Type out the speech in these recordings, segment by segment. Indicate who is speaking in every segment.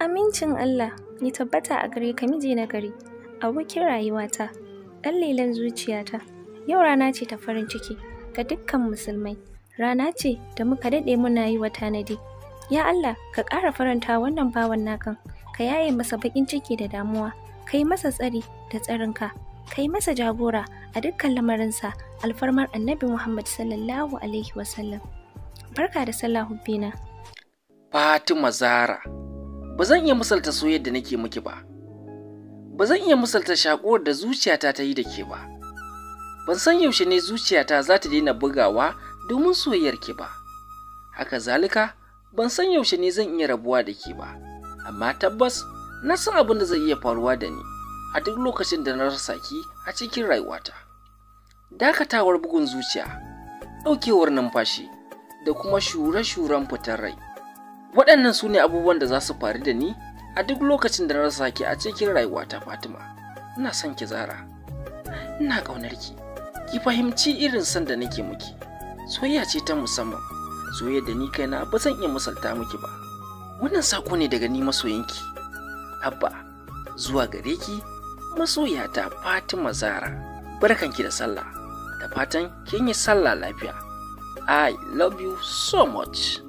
Speaker 1: Amincin Allah ya tabbata a gare ka miji na gari, abokin rayuwata, ɗan lelen zuciyata. Yau rana ce ta farin ciki ga dukkan musulmai. Rana ce da muka daɗe muna yi wa tanadi. Ya Allah, ka ƙara faranta wannan bawan nakan, ka yaye masa baƙin ciki da damuwa, ka yi masa tsari da tsarinka, ka yi masa jagora a dukkan lamarinsa, alfarmar Annabi Muhammad sallallahu alaihi wasallam. Barka da sallah hubbina.
Speaker 2: Fatima Zahra, ba zan iya misalta soyayyar da nake miki ba. Ba zan iya misalta shakuwar da zuciyata ta yi da ke ba. Ban san yaushe ne zuciyata za ta daina bugawa domin soyayyar ki ba. Haka zalika, ban san yaushe ne zan iya rabuwa da ke ba. Amma tabbas, na san abin da zai iya faruwa da ni a duk lokacin da na rasa ki a cikin rayuwata. Dakatawar bugun zuciya, ɗaukewar numfashi, da kuma shure-shuren fitar rai. Waɗannan su ne abubuwan da za su faru da ni a duk lokacin da na rasa ki a cikin rayuwata Fatima. Ina son ki Zahra. Ina ƙaunar ki. Ki fahimci irin son da nake miki. Soyayya ce ta musamman. Soyayya da ni kaina ba zan iya misalta miki ba. Wannan sako ne daga ni masoyinki. Abba, zuwa gare ki masoyata Fatima Zahra. Barkanki da sallah. Da fatan kin yi sallah lafiya. I love you so much.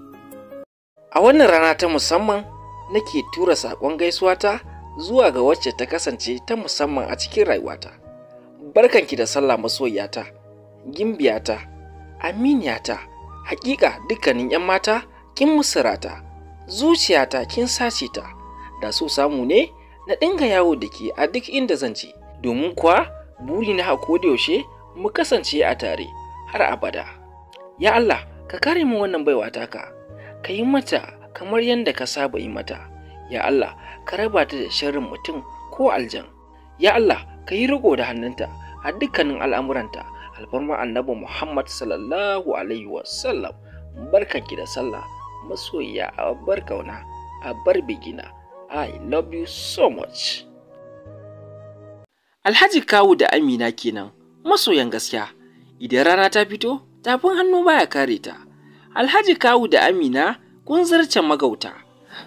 Speaker 2: A wannan rana ta musamman nake tura saƙon gaisuwata zuwa ga wacce ta kasance ta musamman a cikin rayuwata. Barkanki da sallah masoyiyata, gimbiyata, aminiyata. Hakika dukkanin 'yan mata kin musirata, zuciyata kin sace ta. Da so samu ne na dinga yawo da ke a duk inda zan je, domin kuwa buri na hako da yaushe mu kasance a tare har abada. Ya Allah, ka kare mu wannan baiwa taka, ka yi mata kamar yadda ka saba yi mata. Ya Allah, ka raba ta da sharrin mutum ko aljan. Ya Allah, ka yi riko da hannunta a dukkanin al'amuranta, alfarma Annabi Muhammad sallallahu alaihi wasallam. Barkanki da sallah masoyiya, a bar kauna, a bar bigina. I love you so much. Alhaji Kawu da Amina kenan, masoyan gaskiya. Idan rana ta fito, tafin hannu baya kare ta. Alhaji Kawu da Amina kun zarce magauta.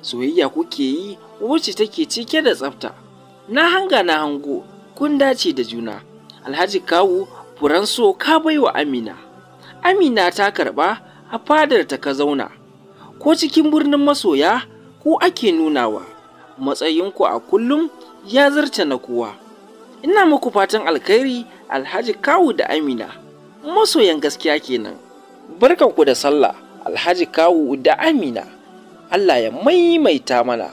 Speaker 2: Soyayya kuke yi wacce take cike da tsafta. Na hango kun dace da juna. Alhaji Kawu, furan so ka baiwa Amina. Amina ta karba, a fadar ta ka zauna. Ko cikin birnin masoya ku ake nunawa. Matsayinku a kullum ya zarce na kowa. Ina muku fatan alkhairi Alhaji Kawu da Amina. Masoyan gaskiya kenan. Barkanku da sallah Alhaji Kawu da Amina. Allah ya maimaita mana.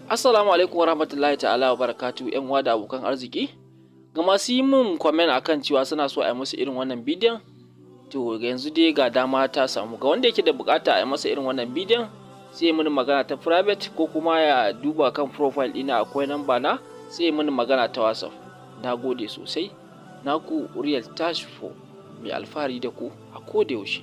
Speaker 2: Assalamu alaikum warahmatullahi ta'ala wa barakatuh, ƴan uwa da abokan arziki. Ga masu yi min comment akan cewa suna so a yi musu irin wannan bidiyon, to yanzu dai ga dama ta samu. Ga wanda yake da bukata a yi masa irin wannan bidiyon, sai mini magana ta private ko kuma ya duba kan profile ɗina, akwai namba na, sai mini magana ta WhatsApp. Na gode sosai. Naku Real Tash 4, mai alfahari da ku a koda yaushe.